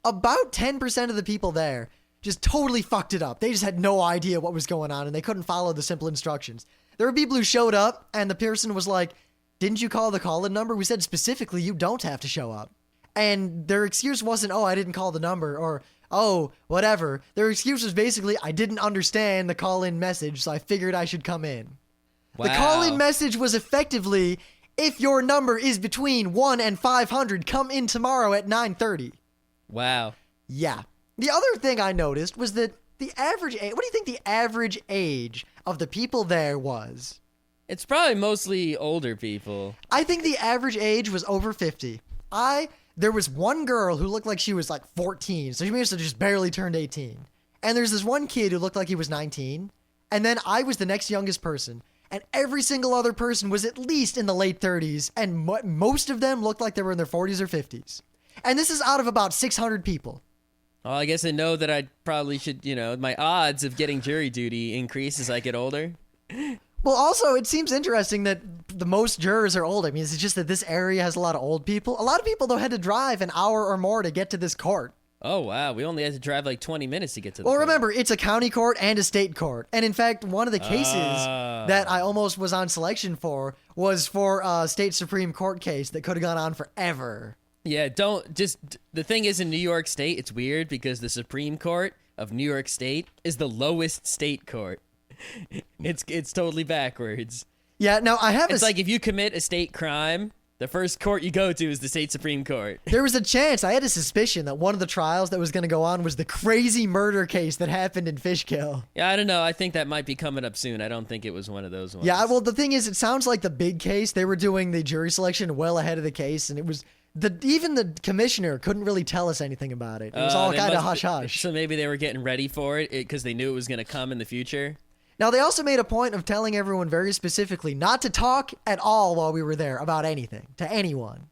About 10% of the people there just totally fucked it up. They just had no idea what was going on and they couldn't follow the simple instructions. There were people who showed up and the person was like, didn't you call the call-in number? We said specifically you don't have to show up. And their excuse wasn't, oh, I didn't call the number, or, oh, whatever. Their excuse was basically, I didn't understand the call-in message, so I figured I should come in. Wow. The call-in message was effectively, if your number is between 1 and 500, come in tomorrow at 9:30. Wow. Yeah. The other thing I noticed was that the average age, what do you think the average age of the people there was? It's probably mostly older people. I think the average age was over 50. There was one girl who looked like she was like 14, so she must have just barely turned 18. And there's this one kid who looked like he was 19. And then I was the next youngest person. And every single other person was at least in the late 30s. And most of them looked like they were in their 40s or 50s. And this is out of about 600 people. Well, I guess I know that I probably should, my odds of getting jury duty increase as I get older. Well, also, it seems interesting that the most jurors are old. I mean, it's just that this area has a lot of old people. A lot of people, though, had to drive an hour or more to get to this court. Oh, wow. We only had to drive like 20 minutes to get to the court. Well, remember, it's a county court and a state court. And in fact, one of the cases that I almost was on selection for was for a state Supreme Court case that could have gone on forever. Yeah, the thing is, in New York State, it's weird because the Supreme Court of New York State is the lowest state court. It's totally backwards. Yeah, now it's like if you commit a state crime, the first court you go to is the state Supreme Court. There was a chance, I had a suspicion that one of the trials that was going to go on was the crazy murder case that happened in Fishkill. Yeah, I don't know. I think that might be coming up soon. I don't think it was one of those ones. Yeah, well, the thing is, it sounds like the big case. They were doing the jury selection well ahead of the case, and it was even the commissioner couldn't really tell us anything about it. It was all kind of hush-hush. So maybe they were getting ready for it because they knew it was going to come in the future. Now, they also made a point of telling everyone very specifically not to talk at all while we were there about anything, to anyone.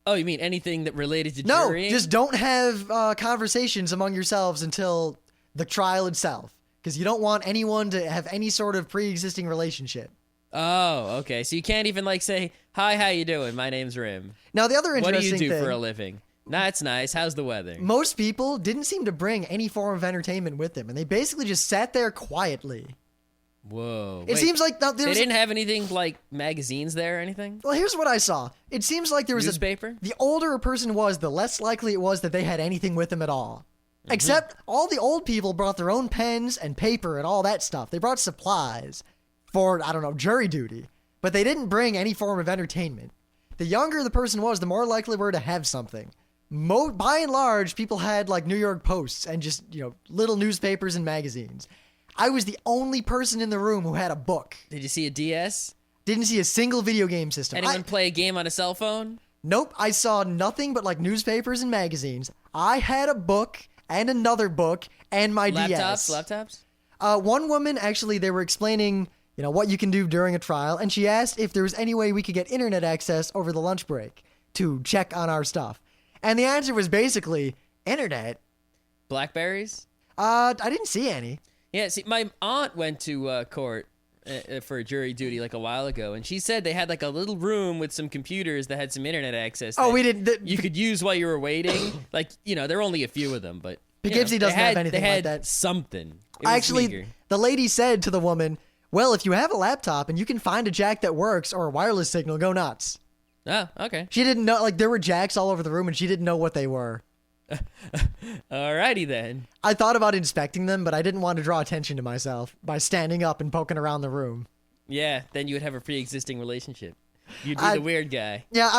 Oh, you mean anything that related to No, jurying? just don't have conversations among yourselves until the trial itself, because you don't want anyone to have any sort of pre-existing relationship. Oh, okay. So you can't even say, hi, how you doing? My name's Rim. Now, the other interesting What do you do thing, for a living? That's nice. How's the weather? Most people didn't seem to bring any form of entertainment with them, and they basically just sat there quietly. Whoa. It seems like they didn't have anything like magazines there or anything? Well, here's what I saw. It seems like there was newspaper? The older a person was, the less likely it was that they had anything with them at all. Mm-hmm. Except all the old people brought their own pens and paper and all that stuff. They brought supplies for, jury duty. But they didn't bring any form of entertainment. The younger the person was, the more likely we were to have something. By and large, people had New York Posts and just, little newspapers and magazines. I was the only person in the room who had a book. Did you see a DS? Didn't see a single video game system. Anyone play a game on a cell phone? Nope, I saw nothing but newspapers and magazines. I had a book and another book and my DS. Laptops? One woman, actually, they were explaining what you can do during a trial. And she asked if there was any way we could get internet access over the lunch break to check on our stuff. And the answer was basically, internet? Blackberries? I didn't see any. Yeah, see, my aunt went to court for jury duty like a while ago, and she said they had like a little room with some computers that had some internet access. Oh, we didn't. You could use while you were waiting. Like, there were only a few of them, but Poughkeepsie doesn't have anything like that. Something. Actually, the lady said to the woman, well, if you have a laptop and you can find a jack that works or a wireless signal, go nuts. Oh, okay. She didn't know, there were jacks all over the room and she didn't know what they were. Alrighty then. I thought about inspecting them, but I didn't want to draw attention to myself by standing up and poking around the room. Yeah, then you would have a pre-existing relationship. You'd be the weird guy. Yeah,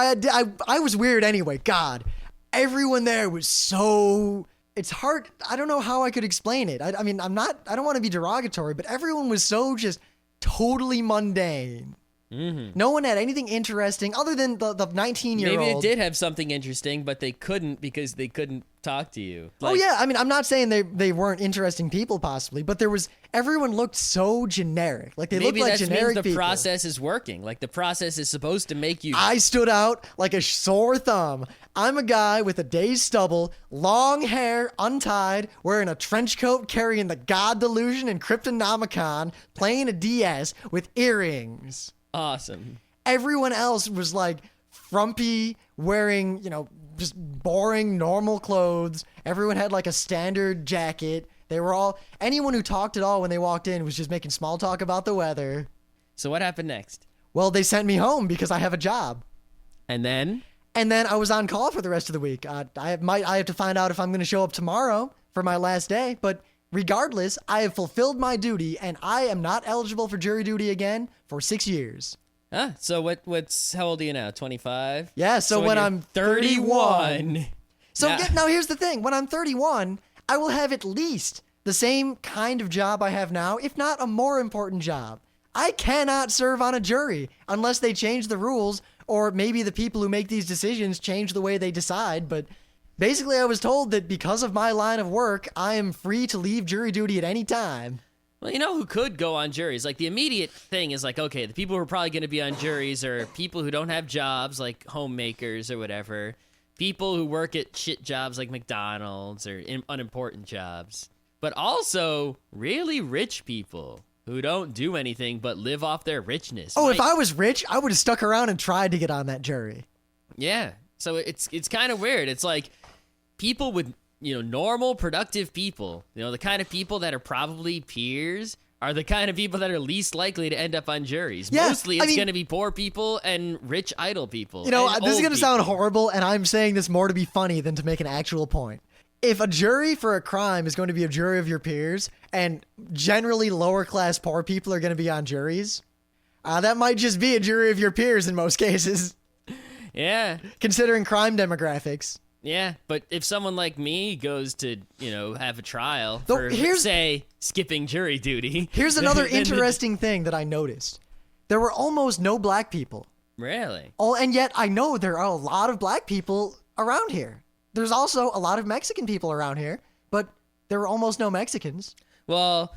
I was weird anyway. God, everyone there was so... It's hard. I don't know how I could explain it. I mean, I don't want to be derogatory, but everyone was so just totally mundane. Mm-hmm. No one had anything interesting other than the 19-year-old. Maybe it did have something interesting, but they couldn't because they couldn't talk to you. Oh, yeah. I mean, I'm not saying they weren't interesting people, possibly, but everyone looked so generic. Like, they looked like generic people. Maybe the process is working. Like, the process is supposed to make you... I stood out like a sore thumb. I'm a guy with a day's stubble, long hair, untied, wearing a trench coat, carrying the God Delusion and Cryptonomicon, playing a DS with earrings. Awesome. Everyone else was like frumpy, wearing, just boring, normal clothes. Everyone had like a standard jacket. Anyone who talked at all when they walked in was just making small talk about the weather. So what happened next? Well, they sent me home because I have a job. And then? And then I was on call for the rest of the week. I have to find out if I'm going to show up tomorrow for my last day, but regardless, I have fulfilled my duty, and I am not eligible for jury duty again for 6 years. So how old are you now? 25? Yeah, so when I'm 31. So now here's the thing. When I'm 31, I will have at least the same kind of job I have now, if not a more important job. I cannot serve on a jury unless they change the rules, or maybe the people who make these decisions change the way they decide, but basically I was told that because of my line of work, I am free to leave jury duty at any time. Well, you know who could go on juries? Like, the immediate thing is like, okay, the people who are probably going to be on juries are people who don't have jobs, like homemakers or whatever. People who work at shit jobs like McDonald's or unimportant jobs. But also really rich people who don't do anything but live off their richness. Oh, if I was rich, I would have stuck around and tried to get on that jury. Yeah. So it's kind of weird. It's like people with, normal, productive people, the kind of people that are probably peers are the kind of people that are least likely to end up on juries. Yeah, Mostly it's going to be poor people and rich, idle people. This is going to sound horrible, and I'm saying this more to be funny than to make an actual point. If a jury for a crime is going to be a jury of your peers, and generally lower class poor people are going to be on juries, that might just be a jury of your peers in most cases. Yeah. Considering crime demographics. Yeah, but if someone like me goes to, have a trial for, say, skipping jury duty. Here's another interesting thing that I noticed. There were almost no black people. Really? And yet I know there are a lot of black people around here. There's also a lot of Mexican people around here, but there were almost no Mexicans. Well,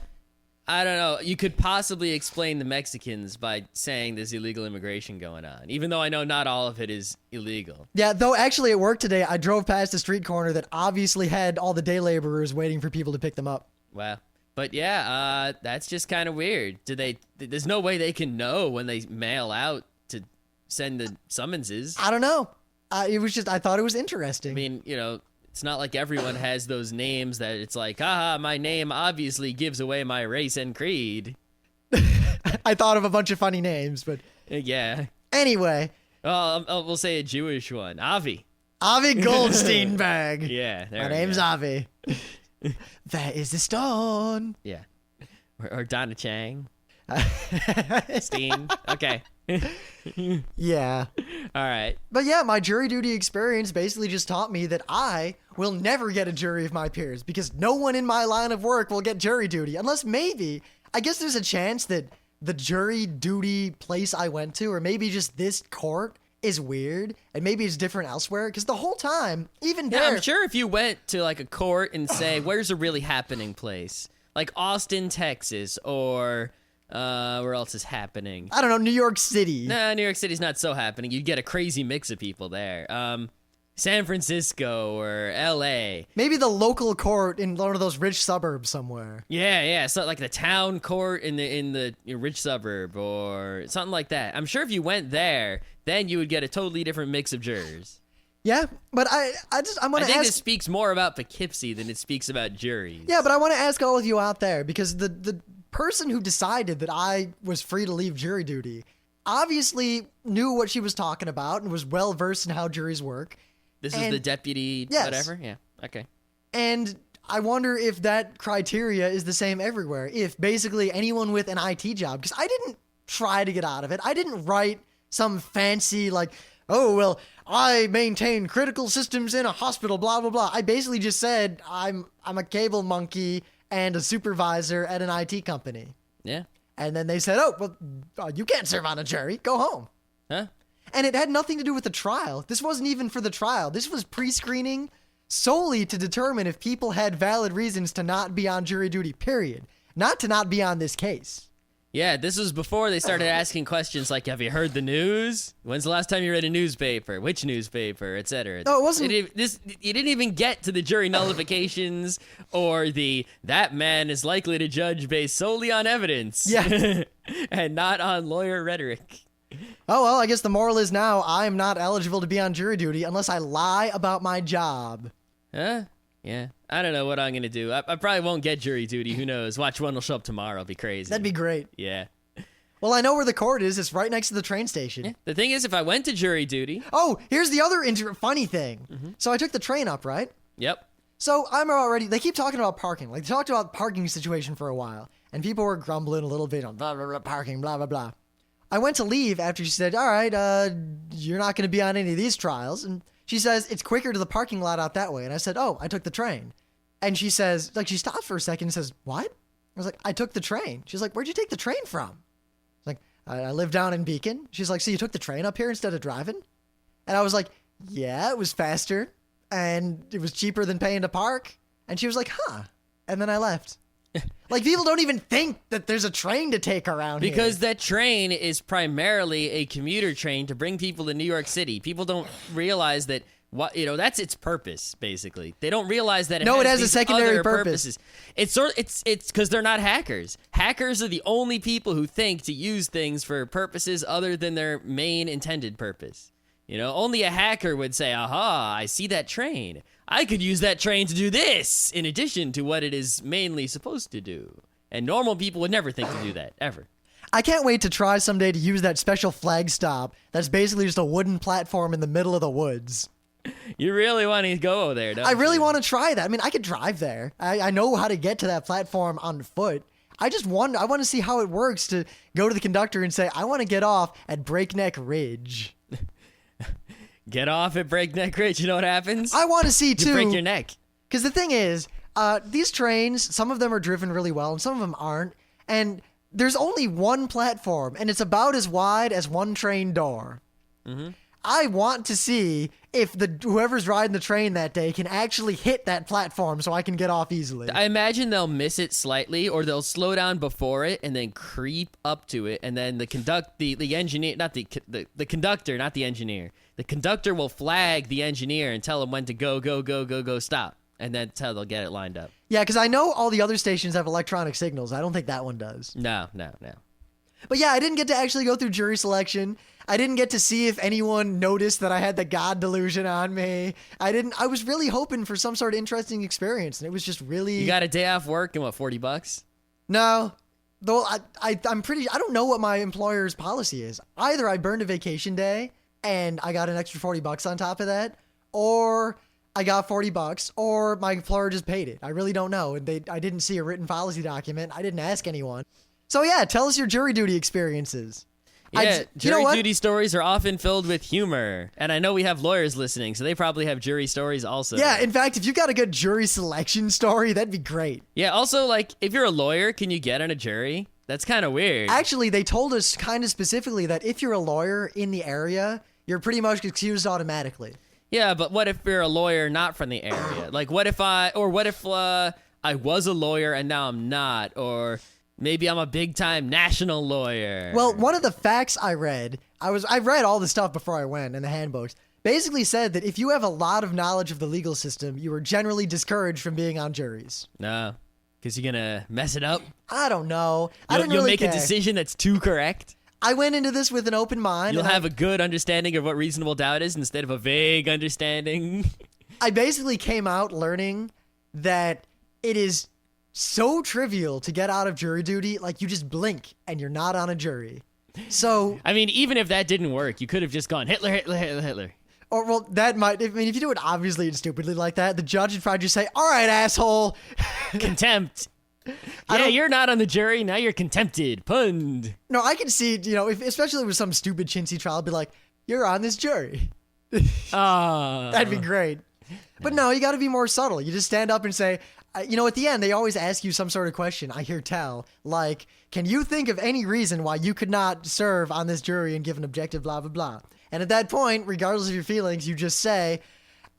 I don't know. You could possibly explain the Mexicans by saying there's illegal immigration going on, even though I know not all of it is illegal. Yeah, though actually at work today, I drove past a street corner that obviously had all the day laborers waiting for people to pick them up. Wow. But yeah, that's just kind of weird. There's no way they can know when they mail out to send the summonses. I don't know. I thought it was interesting. I mean, it's not like everyone has those names that it's like, haha, my name obviously gives away my race and creed. I thought of a bunch of funny names, but... Yeah. Anyway. We'll say a Jewish one. Avi. Avi Goldsteinberg. Yeah. My name's Avi. That is the stone. Yeah. Or Donna Chang. Steen. Okay. Yeah. All right. But yeah, my jury duty experience basically just taught me that I will never get a jury of my peers because no one in my line of work will get jury duty unless maybe, I guess there's a chance that the jury duty place I went to, or maybe just this court, is weird and maybe it's different elsewhere because the whole time, even there. Yeah, I'm sure if you went to like a court and say, where's a really happening place? Like Austin, Texas, or Where else is happening? I don't know, New York City. Nah, New York City's not so happening. You'd get a crazy mix of people there. San Francisco or L.A. Maybe the local court in one of those rich suburbs somewhere. Yeah. So like the town court in the rich suburb or something like that. I'm sure if you went there, then you would get a totally different mix of jurors. Yeah, but I'm gonna I think ask. this speaks more about Poughkeepsie than it speaks about juries. Yeah, but I want to ask all of you out there, because the person who decided that I was free to leave jury duty obviously knew what she was talking about and was well versed in how juries work. This is the deputy, yes. whatever? Yeah, okay. And I wonder if that criteria is the same everywhere. If basically anyone with an IT job, because I didn't try to get out of it. I didn't write some fancy, like, oh, well, I maintain critical systems in a hospital, blah, blah, blah. I basically just said I'm a cable monkey and a supervisor at an IT company. Yeah. And then they said, oh, well, you can't serve on a jury. Go home. Huh? And it had nothing to do with the trial. This wasn't even for the trial. This was pre-screening solely to determine if people had valid reasons to not be on jury duty, period. Not to not be on this case. Yeah, this was before they started asking questions like, have you heard the news? When's the last time you read a newspaper? Which newspaper? Etc. No, it wasn't. You didn't even get to the jury nullifications or that man is likely to judge based solely on evidence. Yeah. And not on lawyer rhetoric. Oh, well, I guess the moral is now I'm not eligible to be on jury duty unless I lie about my job. Huh? Yeah. I don't know what I'm going to do. I probably won't get jury duty. Who knows? Watch one will show up tomorrow. It'll be crazy. That'd be great. Yeah. Well, I know where the court is. It's right next to the train station. Yeah. The thing is, if I went to jury duty... Oh, here's the other funny thing. Mm-hmm. So I took the train up, right? Yep. So I'm already... They keep talking about parking. Like, they talked about the parking situation for a while. And people were grumbling a little bit on blah, blah, blah, parking, blah, blah, blah. I went to leave after she said, all right, you're not going to be on any of these trials. And she says, it's quicker to the parking lot out that way. And I said, oh, I took the train. And she says, like, she stopped for a second and says, what? I was like, I took the train. She's like, where'd you take the train from? I was like, I live down in Beacon. She's like, so you took the train up here instead of driving? And I was like, yeah, it was faster. And it was cheaper than paying to park. And she was like, huh. And then I left. Like, people don't even think that there's a train to take around here. Because that train is primarily a commuter train to bring people to New York City. People don't realize that, that's its purpose, basically. They don't realize that it has a secondary purposes. It's because they're not hackers. Hackers are the only people who think to use things for purposes other than their main intended purpose. Only a hacker would say, aha, I see that train. I could use that train to do this in addition to what it is mainly supposed to do. And normal people would never think to do that, ever. I can't wait to try someday to use that special flag stop that's basically just a wooden platform in the middle of the woods. You really want to go there, don't you? I really want to try that. I mean, I could drive there. I know how to get to that platform on foot. I want to see how it works to go to the conductor and say, I want to get off at Breakneck Ridge. Get off at Breakneck Ridge. You know what happens? I want to see, too. You break your neck. Because the thing is, these trains, some of them are driven really well and some of them aren't. And there's only one platform, and it's about as wide as one train door. Mm-hmm. I want to see if whoever's riding the train that day can actually hit that platform so I can get off easily. I imagine they'll miss it slightly, or they'll slow down before it and then creep up to it, and then the engineer, not the conductor, not the engineer. The conductor will flag the engineer and tell him when to go, stop. And that's how they'll get it lined up. Yeah, because I know all the other stations have electronic signals. I don't think that one does. No. But yeah, I didn't get to actually go through jury selection. I didn't get to see if anyone noticed that I had the God delusion on me. I was really hoping for some sort of interesting experience, and it was just really... You got a day off work and what, $40? No. Though I don't know what my employer's policy is. Either I burned a vacation day and I got an extra $40 on top of that, or I got $40, or my employer just paid it. I really don't know. And I didn't see a written policy document. I didn't ask anyone. So yeah, tell us your jury duty experiences. Yeah, jury duty stories are often filled with humor. And I know we have lawyers listening, so they probably have jury stories also. Yeah, in fact, if you got a good jury selection story, that'd be great. Yeah, also, like, if you're a lawyer, can you get on a jury? That's kind of weird. Actually, they told us kind of specifically that if you're a lawyer in the area, you're pretty much excused automatically. Yeah, but what if you're a lawyer not from the area? Like, what if I was a lawyer and now I'm not? Or Maybe I'm a big-time national lawyer. Well, one of the facts I read, I read all the stuff before I went in the handbooks, basically said that if you have a lot of knowledge of the legal system, you are generally discouraged from being on juries. No, because you're going to mess it up? I don't know. I don't You'll really make care. a decision that's too correct? I went into this with an open mind. You'll and have a good understanding of what reasonable doubt is instead of a vague understanding? I basically came out learning that it is so trivial to get out of jury duty, like you just blink and you're not on a jury. So, I mean, even if that didn't work, you could have just gone Hitler, Hitler, Hitler, Hitler. or well, that might, I mean, if you do it obviously and stupidly like that, the judge would probably just say, all right, asshole. Contempt. Yeah, you're not on the jury. Now you're contempted. Punned. No, I can see, if, especially with some stupid chintzy trial, I'd be like, you're on this jury. That'd be great. But no, you got to be more subtle. You just stand up and say, at the end, they always ask you some sort of question, I hear tell, like, can you think of any reason why you could not serve on this jury and give an objective blah, blah, blah. And at that point, regardless of your feelings, you just say,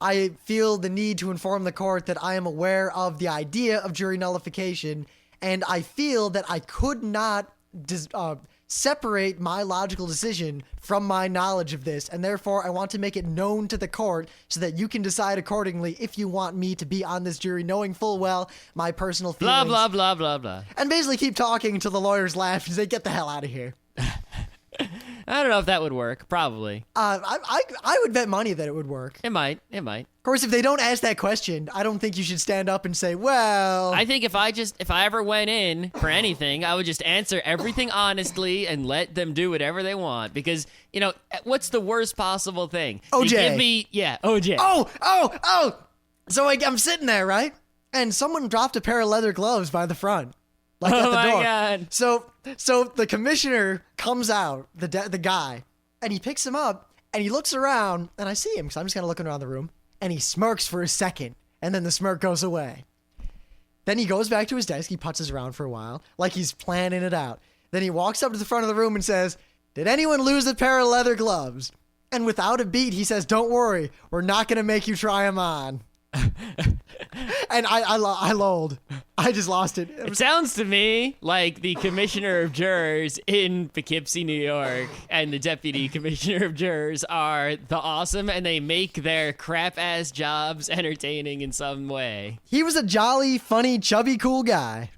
I feel the need to inform the court that I am aware of the idea of jury nullification, and I feel that I could not separate my logical decision from my knowledge of this, and therefore I want to make it known to the court so that you can decide accordingly if you want me to be on this jury, knowing full well my personal feelings. Blah, blah, blah, blah, blah. And basically keep talking until the lawyers laugh and say, get the hell out of here. I don't know if that would work. Probably. I would bet money that it would work. It might. It might. Of course, if they don't ask that question, I don't think you should stand up and say, well... I think if I ever went in for anything, I would just answer everything honestly and let them do whatever they want. Because, what's the worst possible thing? OJ. You give me, OJ. Oh! So I'm sitting there, right? And someone dropped a pair of leather gloves by the front. Like at the my door. God. So the commissioner comes out, the guy, and he picks him up, and he looks around, and I see him, because I'm just kind of looking around the room, and he smirks for a second, and then the smirk goes away. Then he goes back to his desk, he putzes around for a while, like he's planning it out. Then he walks up to the front of the room and says, did anyone lose a pair of leather gloves? And without a beat, he says, don't worry, we're not going to make you try them on. And I lolled. I just lost it. It sounds to me like the commissioner of jurors in Poughkeepsie, New York, and the deputy commissioner of jurors are the awesome, and they make their crap-ass jobs entertaining in some way. He was a jolly, funny, chubby, cool guy.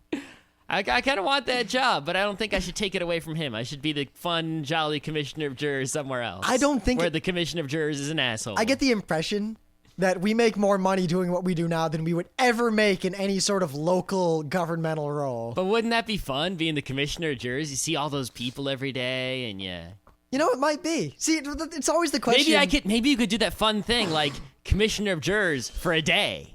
I kind of want that job, but I don't think I should take it away from him. I should be the fun, jolly commissioner of jurors somewhere else. I don't think where the commissioner of jurors is an asshole. I get the impression that we make more money doing what we do now than we would ever make in any sort of local governmental role. But wouldn't that be fun, being the commissioner of jurors? You see all those people every day, and yeah. It might be. See, it's always the question. Maybe you could do that fun thing, like commissioner of jurors for a day.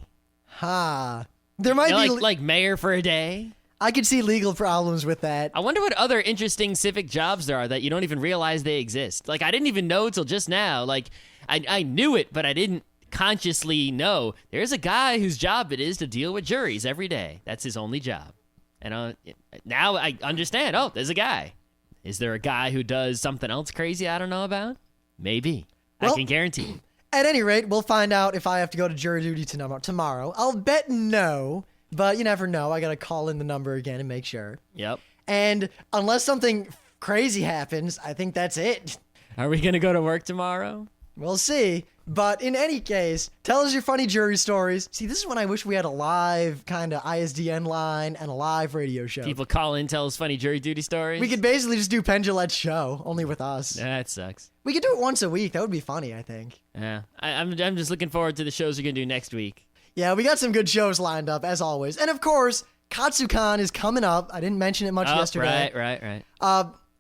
There might be like mayor for a day. I could see legal problems with that. I wonder what other interesting civic jobs there are that you don't even realize they exist. Like, I didn't even know till just now. Like, I knew it, but I didn't consciously know there's a guy whose job it is to deal with juries every day. That's his only job. And now I understand. Oh, there's a guy. Is there a guy who does something else crazy I don't know about? Maybe. Well, I can guarantee. At any rate, we'll find out if I have to go to jury duty tomorrow. I'll bet no, but you never know. I gotta call in the number again and make sure. Yep. And unless something crazy happens, I think that's it. Are we gonna go to work tomorrow? We'll see. But in any case, tell us your funny jury stories. See, this is when I wish we had a live kind of ISDN line and a live radio show. People call in, tell us funny jury duty stories. We could basically just do Penn Jillette's show, only with us. That sucks. We could do it once a week. That would be funny, I think. Yeah. I'm just looking forward to the shows we're going to do next week. Yeah, we got some good shows lined up, as always. And of course, KatsuCon is coming up. I didn't mention it much yesterday. Right.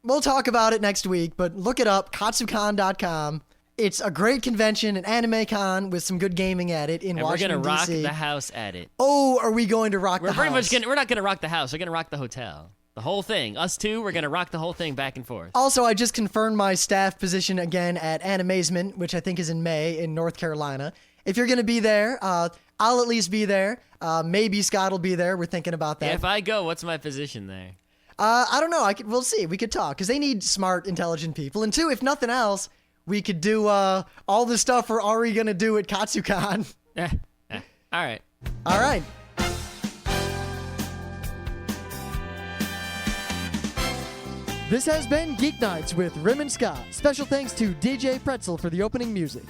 We'll talk about it next week, but look it up, KatsuCon.com. It's a great convention, an anime con with some good gaming at it in Washington, D.C. We're going to rock the house at it. Oh, are we going to rock the house? We're not going to rock the house. We're going to rock the hotel. The whole thing. Us two, we're going to rock the whole thing back and forth. Also, I just confirmed my staff position again at Animazement, which I think is in May in North Carolina. If you're going to be there, I'll at least be there. Maybe Scott will be there. We're thinking about that. Yeah, if I go, what's my position there? I don't know. We'll see. We could talk because they need smart, intelligent people. And two, if nothing else, we could do all the stuff we're already going to do at KatsuCon. All right. All right. This has been Geek Nights with Rim and Scott. Special thanks to DJ Pretzel for the opening music.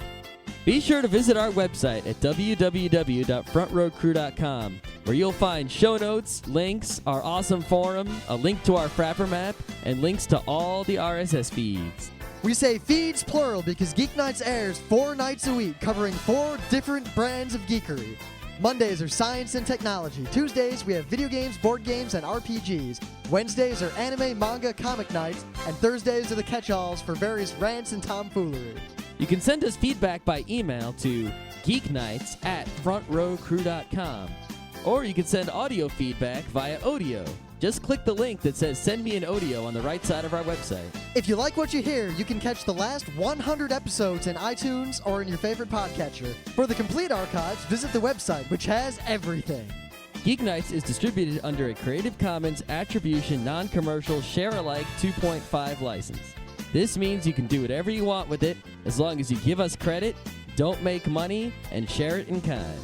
Be sure to visit our website at www.frontrowcrew.com, where you'll find show notes, links, our awesome forum, a link to our Frapper map, and links to all the RSS feeds. We say feeds plural because Geek Nights airs 4 nights a week, covering 4 different brands of geekery. Mondays are science and technology. Tuesdays, we have video games, board games, and RPGs. Wednesdays are anime, manga, comic nights. And Thursdays are the catch-alls for various rants and tomfoolery. You can send us feedback by email to geeknights@frontrowcrew.com. Or you can send audio feedback via audio. Just click the link that says Send Me an Audio on the right side of our website. If you like what you hear, you can catch the last 100 episodes in iTunes or in your favorite podcatcher. For the complete archives, visit the website, which has everything. Geeknights is distributed under a Creative Commons Attribution Non-Commercial Share-alike 2.5 license. This means you can do whatever you want with it as long as you give us credit, don't make money, and share it in kind.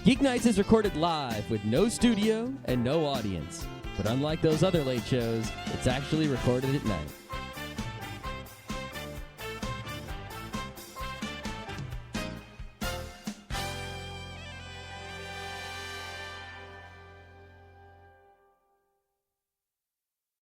Geeknights is recorded live with no studio and no audience. But unlike those other late shows, it's actually recorded at night.